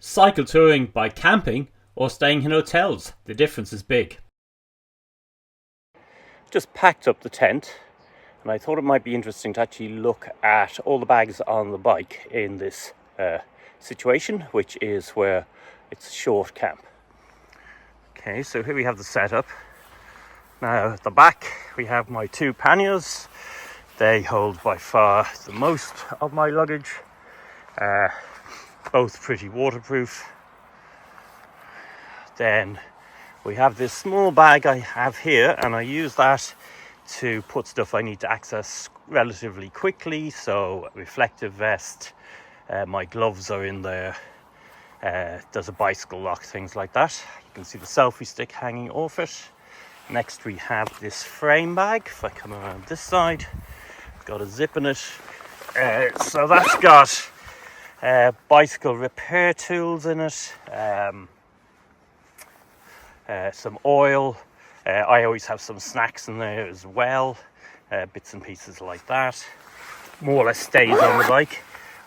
Cycle touring by camping or staying in hotels, the difference is big. Just packed up the tent and I thought it might be interesting to actually look at all the bags on the bike in this situation, which is where it's a short camp. Okay, so here we have the setup. Now at the back we have my two panniers. They hold by far the most of my luggage. Both pretty waterproof. Then we have this small bag I have here, and I use that to put stuff I need to access relatively quickly. So reflective vest, my gloves are in there, there's a bicycle lock, things like that. You can see the selfie stick hanging off it. Next we have this frame bag. If I come around this side, it's got a zip in it. So that's got bicycle repair tools in it, some oil. I always have some snacks in there as well, bits and pieces like that. More or less stays on the bike.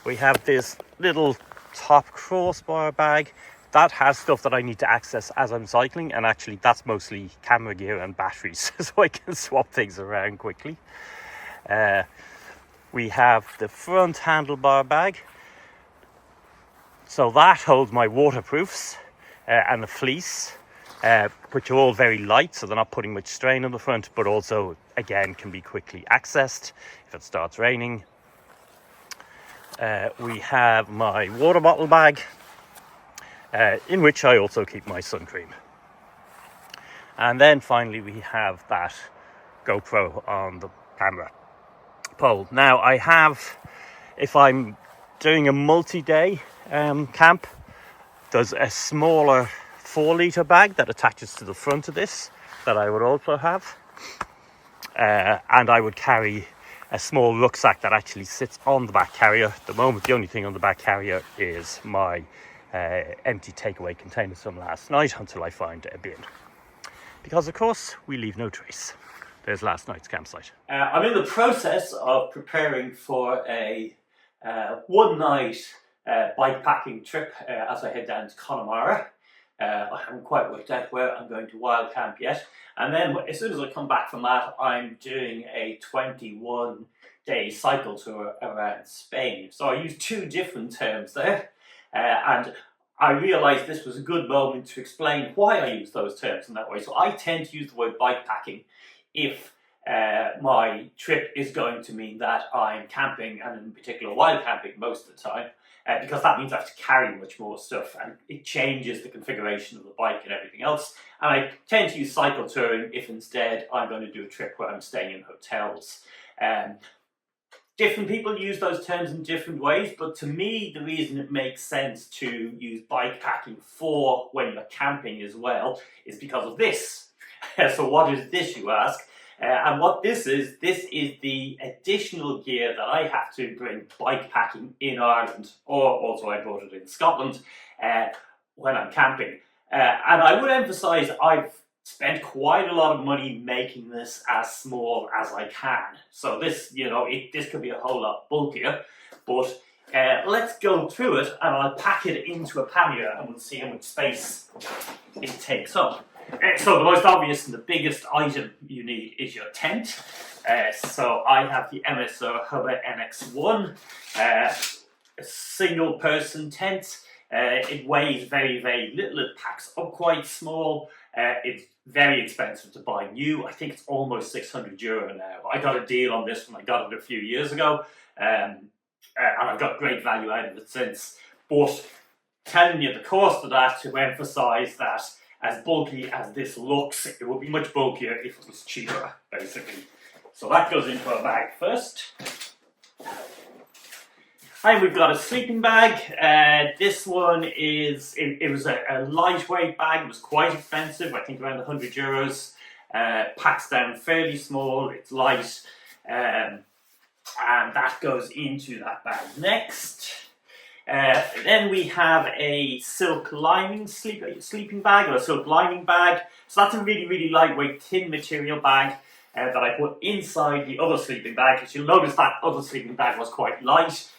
We have this little top crossbar bag that has stuff that I need to access as I'm cycling, and actually that's mostly camera gear and batteries, so I can swap things around quickly. We have the front handlebar bag. So that holds my waterproofs and the fleece, which are all very light, so they're not putting much strain on the front, but also, again, can be quickly accessed if it starts raining. We have my water bottle bag, in which I also keep my sun cream. And then finally we have that GoPro on the camera pole. Now I have, if I'm doing a multi-day camp, there's a smaller 4-litre bag that attaches to the front of this that I would also have, and I would carry a small rucksack that actually sits on the back carrier. At the moment the only thing on the back carrier is my empty takeaway containers from last night until I find a bin, because of course we leave no trace. There's last night's campsite. I'm in the process of preparing for a one night bikepacking trip as I head down to Connemara. I haven't quite worked out where I'm going to wild camp yet. And then as soon as I come back from that, I'm doing a 21-day cycle tour around Spain. So I use two different terms there. And I realised this was a good moment to explain why I use those terms in that way. So I tend to use the word bikepacking if my trip is going to mean that I'm camping, and in particular wild camping most of the time, because that means I have to carry much more stuff and it changes the configuration of the bike and everything else. And I tend to use cycle touring if instead I'm going to do a trip where I'm staying in hotels. Different people use those terms in different ways, but to me the reason it makes sense to use bikepacking for when you're camping as well is because of this. So what is this, you ask? And what this is the additional gear that I have to bring bikepacking in Ireland, or also I brought it in Scotland when I'm camping. And I would emphasise I've spent quite a lot of money making this as small as I can. So this, this could be a whole lot bulkier, but let's go through it and I'll pack it into a pannier and we'll see how much space it takes up. So the most obvious and the biggest item you need is your tent. So I have the MSO Hubba NX1, a single person tent. It weighs very, very little. It packs up quite small. It's very expensive to buy new. I think it's almost €600 now. I got a deal on this when I got it a few years ago, and I've got great value out of it since. But telling you the cost of that to emphasise that as bulky as this looks, it would be much bulkier if it was cheaper, basically. So that goes into our bag first. And we've got a sleeping bag. This one is, it was a lightweight bag. It was quite expensive, I think around €100. Packs down fairly small, it's light. And that goes into that bag next. Then we have a silk lining sleeping bag, or a silk lining bag. So that's a really, really lightweight, thin material bag that I put inside the other sleeping bag. Because you'll notice that other sleeping bag was quite light.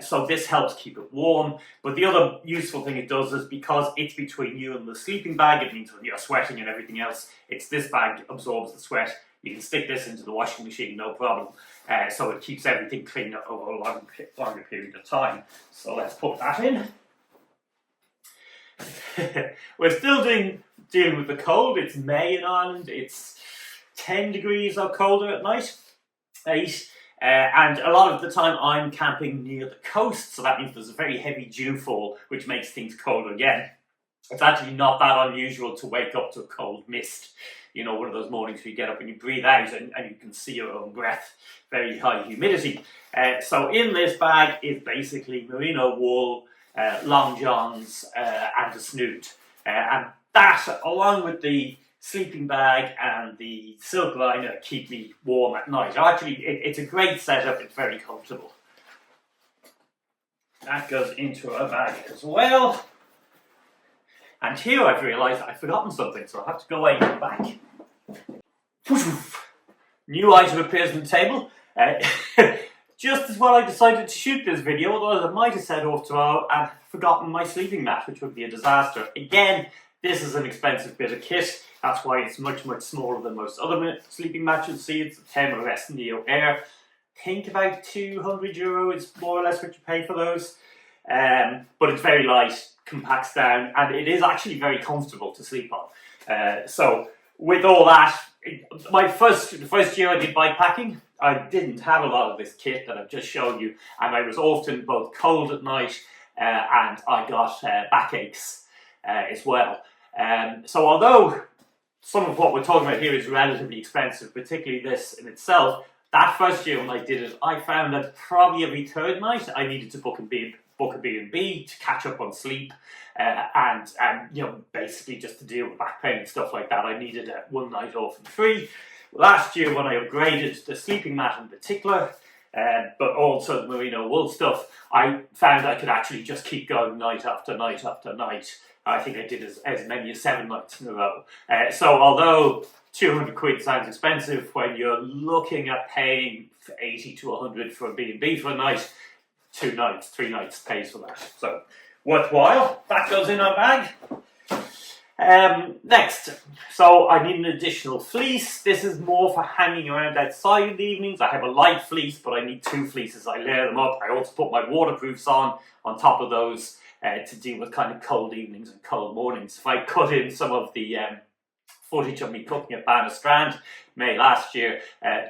So this helps keep it warm. But the other useful thing it does is because it's between you and the sleeping bag, it means when you're sweating and everything else, it's this bag absorbs the sweat. You can stick this into the washing machine, no problem. So it keeps everything clean over a longer period of time. So let's put that in. We're still dealing with the cold. It's May in Ireland. It's 10 degrees or colder at night, 8. And a lot of the time I'm camping near the coast, so that means there's a very heavy dewfall, which makes things colder again. It's actually not that unusual to wake up to a cold mist. You know, one of those mornings where you get up and you breathe out and you can see your own breath, very high humidity. So in this bag is basically merino wool, long johns, and a snoot. And that, along with the sleeping bag and the silk liner, keep me warm at night. Actually, it's a great setup. It's very comfortable. That goes into a bag as well. And here I've realised I've forgotten something, so I have to go away and come back. New item appears on the table. Just as well I decided to shoot this video, otherwise I might have set off tomorrow and forgotten my sleeping mat, which would be a disaster. Again, this is an expensive bit of kit. That's why it's much, much smaller than most other sleeping mats you'll see. It's a Thermarest Neo Air. I think about €200 is more or less what you pay for those. But it's very light, compacts down, and it is actually very comfortable to sleep on. So with all that, the first year I did bikepacking, I didn't have a lot of this kit that I've just shown you, and I was often both cold at night and I got backaches as well. So although some of what we're talking about here is relatively expensive, particularly this in itself, that first year when I did it, I found that probably every third night I needed to book a B&B to catch up on sleep, and you know, basically just to deal with back pain and stuff like that. I needed one night off and free. Last year when I upgraded the sleeping mat in particular, but also the merino wool stuff, I found I could actually just keep going night after night after night. I think I did as many as 7 nights in a row. So although 200 quid sounds expensive, when you're looking at paying 80 to 100 for a B&B for a night, 2 nights, 3 nights pays for that. So worthwhile. That goes in our bag. Next, so I need an additional fleece. This is more for hanging around outside in the evenings. I have a light fleece, but I need 2 fleeces. I layer them up. I also put my waterproofs on top of those to deal with kind of cold evenings and cold mornings. If I cut in some of the footage of me cooking at Bannistrand May last year,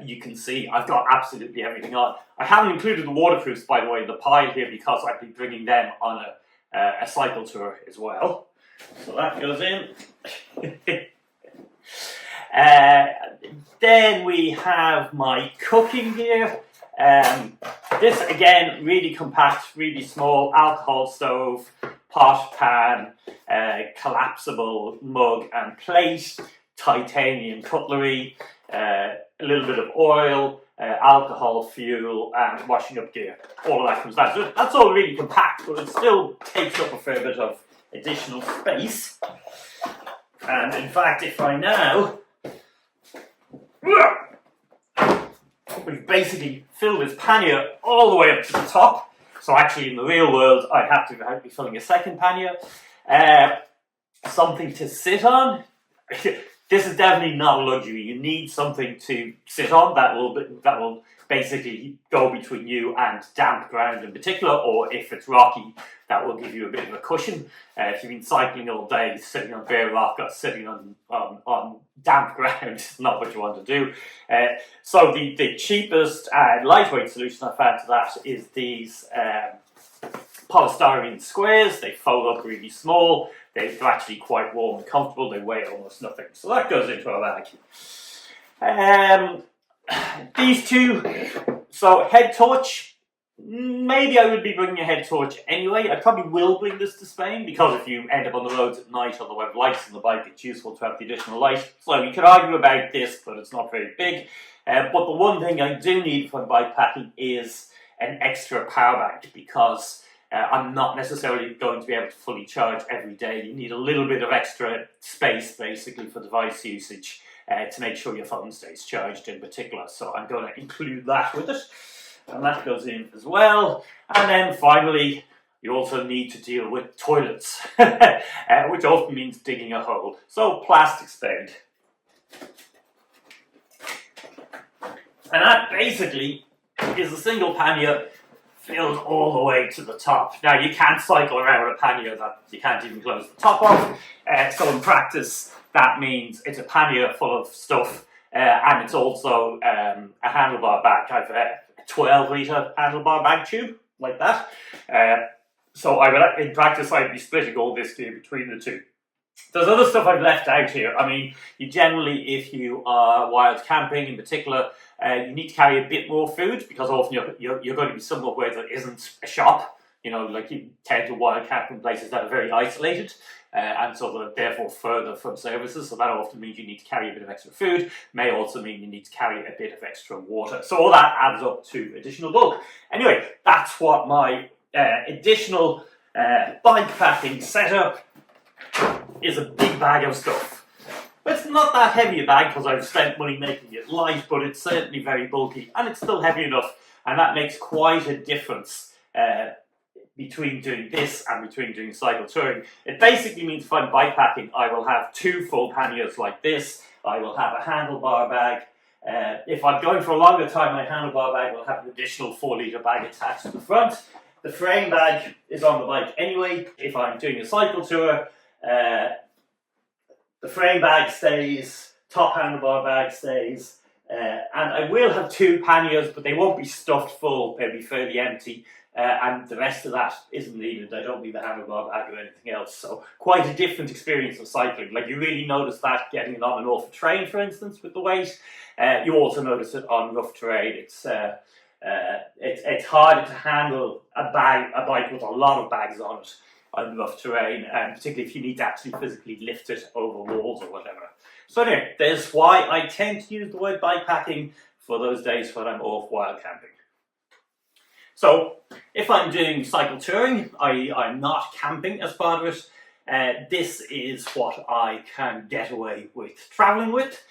you can see I've got absolutely everything on. I haven't included the waterproofs, by the way, in the pile here because I'll be bringing them on a cycle tour as well. So that goes in. Then we have my cooking gear. This again, really compact, really small, alcohol stove, pot, pan, collapsible mug and plate, titanium cutlery, a little bit of oil, alcohol, fuel, and washing up gear. All of that comes down. So that's all really compact, but it still takes up a fair bit of additional space. And in fact, if I now, we've basically filled this pannier all the way up to the top. So actually in the real world, I'd have to be filling a second pannier. Something to sit on. This is definitely not a luxury. You need something to sit on that will basically go between you and damp ground in particular, or if it's rocky, that will give you a bit of a cushion. If you've been cycling all day, sitting on bare rock or sitting on damp ground is not what you want to do. So the cheapest and lightweight solution I found to that is these polystyrene squares. They fold up really small. They're actually quite warm and comfortable. They weigh almost nothing. So that goes into our bag. These two, so head torch. Maybe I would be bringing a head torch anyway. I probably will bring this to Spain because if you end up on the roads at night or the lights on the bike, it's useful to have the additional light. So you could argue about this, but it's not very big. But the one thing I do need for bikepacking is an extra power bank because I'm not necessarily going to be able to fully charge every day. You need a little bit of extra space basically for device usage to make sure your phone stays charged in particular. So I'm going to include that with it. and that goes in as well. And then finally, you also need to deal with toilets, which often means digging a hole. So plastic spade. And that basically is a single pannier filled all the way to the top. Now you can't cycle around with a pannier that you can't even close the top of. So in practice, that means it's a pannier full of stuff, and it's also a handlebar bag. I've a 12-litre handlebar bag tube like that. So I would, in practice, I'd be splitting all this here between the two. There's other stuff I've left out here. I mean, you generally, if you are wild camping in particular, you need to carry a bit more food because often you're going to be somewhere where there isn't a shop. You know, like you tend to wild camp in places that are very isolated, and so they're therefore further from services. So that often means you need to carry a bit of extra food. May also mean you need to carry a bit of extra water. So all that adds up to additional bulk. Anyway, that's what my additional bike packing setup is. A big bag of stuff. It's not that heavy a bag because I've spent money making it light, but it's certainly very bulky and it's still heavy enough, and that makes quite a difference between doing this and between doing cycle touring. It basically means if I'm bike packing, I will have 2 full panniers like this. I will have a handlebar bag. If I'm going for a longer time, my handlebar bag will have an additional 4-litre bag attached to the front. The frame bag is on the bike anyway. If I'm doing a cycle tour, the frame bag stays, top handlebar bag stays, and I will have 2 panniers, but they won't be stuffed full, they'll be fairly empty, and the rest of that isn't needed. I don't need the handlebar bag or anything else, so quite a different experience of cycling. Like you really notice that getting it on and off a train, for instance, with the weight. You also notice it on rough terrain. It's harder to handle a bike with a lot of bags on it on rough terrain, and particularly if you need to actually physically lift it over walls or whatever. So anyway, there's why I tend to use the word bike packing for those days when I'm off wild camping. So if I'm doing cycle touring, I'm not camping as part of it. This is what I can get away with traveling with.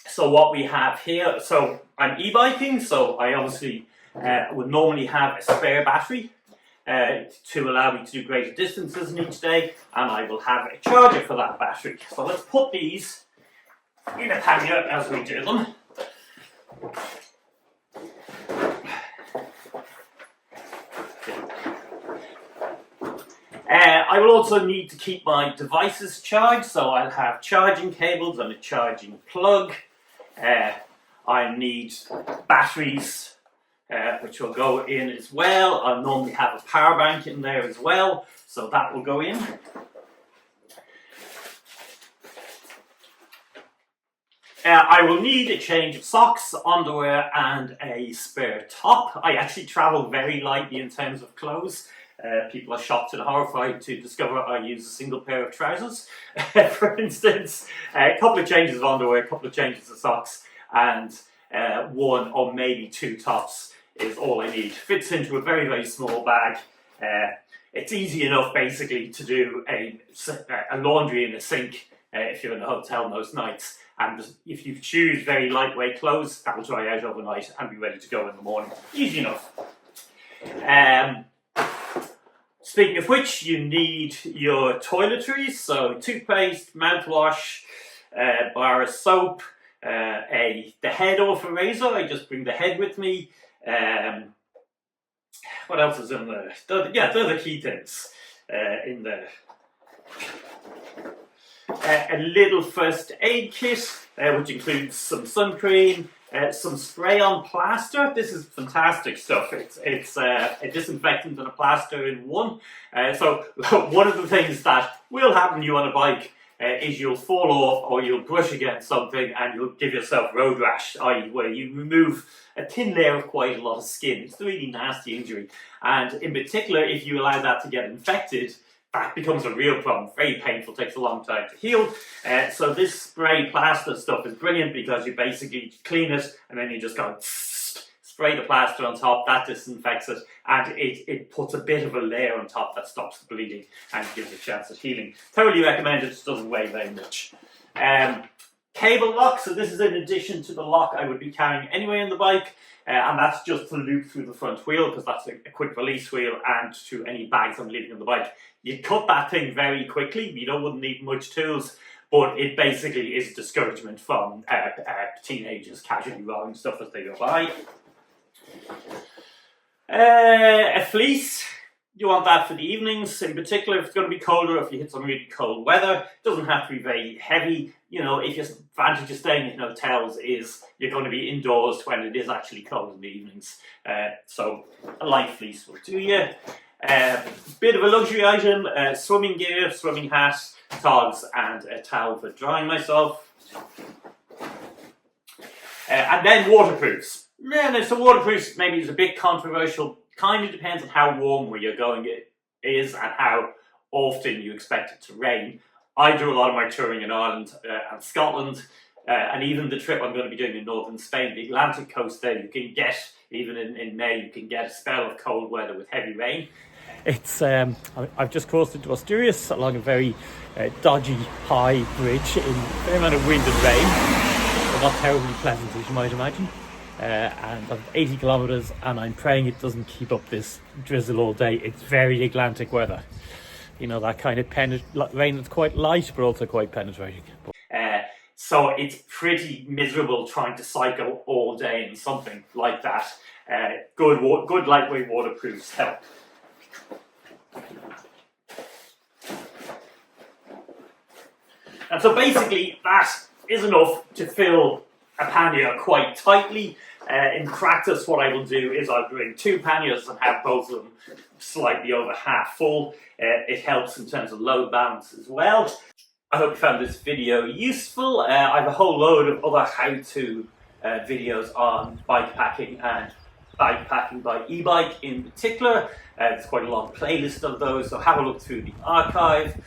So what we have here, so I'm e-biking, so I obviously would normally have a spare battery to allow me to do greater distances in each day, and I will have a charger for that battery. So let's put these in a pannier as we do them. I will also need to keep my devices charged, so I'll have charging cables and a charging plug. I need batteries, which will go in as well. I'll normally have a power bank in there as well, so that will go in. I will need a change of socks, underwear and a spare top. I actually travel very lightly in terms of clothes. People are shocked and horrified to discover I use a single pair of trousers, for instance. A couple of changes of underwear, a couple of changes of socks, and 1 or maybe 2 tops is all I need. Fits into a very, very small bag. It's easy enough basically to do a laundry in a sink if you're in a hotel most nights. And if you choose very lightweight clothes, that will dry out overnight and be ready to go in the morning. Easy enough. Speaking of which, you need your toiletries, so toothpaste, mouthwash, bar of soap, the head off a razor. I just bring the head with me. What else is in there? Those are the key things in there. A little first aid kit, which includes some sun cream, some spray-on plaster. This is fantastic stuff. It's a disinfectant and a plaster in one. So one of the things that will happen to you on a bike is you'll fall off or you'll brush against something and you'll give yourself road rash, i.e. where you remove a thin layer of quite a lot of skin. It's a really nasty injury. And in particular, if you allow that to get infected, that becomes a real problem. Very painful, takes a long time to heal. So this spray plaster stuff is brilliant because you basically clean it and then you just go spray the plaster on top, that disinfects it, and it puts a bit of a layer on top that stops the bleeding and gives a chance at healing. Totally recommend it, it doesn't weigh very much. Cable lock, so this is in addition to the lock I would be carrying anyway on the bike, and that's just to loop through the front wheel because that's a quick release wheel, and to any bags I'm leaving on the bike. You cut that thing very quickly, you wouldn't need much tools, but it basically is discouragement from teenagers casually rolling stuff as they go by. A fleece. You want that for the evenings, in particular if it's going to be colder, if you hit some really cold weather. It doesn't have to be very heavy. You know, if your advantage of staying in hotels is you're going to be indoors when it is actually cold in the evenings. So a light fleece will do you. Bit of a luxury item, swimming gear, swimming hat, togs, and a towel for drying myself. And then waterproofs. Yeah, so waterproofs maybe is a bit controversial. Kind of depends on how warm where you're going it is and how often you expect it to rain. I do a lot of my touring in Ireland and Scotland, and even the trip I'm going to be doing in northern Spain, the Atlantic coast there, you can get, even in May, you can get a spell of cold weather with heavy rain. It's I've just crossed into Asturias along a very dodgy high bridge in a fair amount of wind and rain, but not terribly pleasant as you might imagine. And I'm 80 kilometers, and I'm praying it doesn't keep up this drizzle all day. It's very Atlantic weather, you know, that kind of rain that's quite light but also quite penetrating. So it's pretty miserable trying to cycle all day in something like that. Good lightweight waterproofs help. And so basically that is enough to fill a pannier quite tightly. In practice, what I will do is I'll bring 2 panniers and have both of them slightly over half full. It helps in terms of load balance as well. I hope you found this video useful. I have a whole load of other how-to videos on bikepacking and bikepacking by eBike in particular. There's quite a long playlist of those, so have a look through the archive.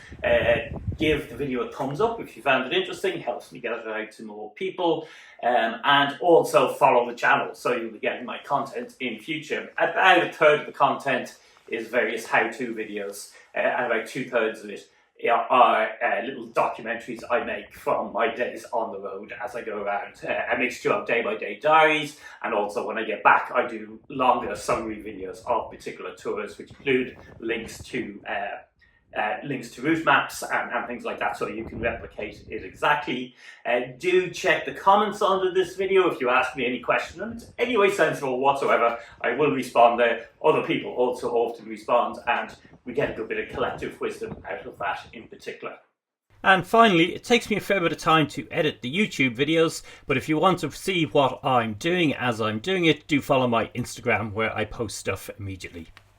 Give the video a thumbs up if you found it interesting, helps me get it out to more people. And also follow the channel so you'll be getting my content in future. About 1/3 of the content is various how-to videos, and about 2/3 of it are little documentaries I make from my days on the road as I go around. A mixture of day-by-day diaries, and also when I get back I do longer summary videos of particular tours, which include links to route maps and things like that, so you can replicate it exactly. Do check the comments under this video if you ask me any question, and it's any way sensible whatsoever. I will respond there. Other people also often respond, and we get a good bit of collective wisdom out of that in particular. And finally, it takes me a fair bit of time to edit the YouTube videos, but if you want to see what I'm doing as I'm doing it, do follow my Instagram where I post stuff immediately.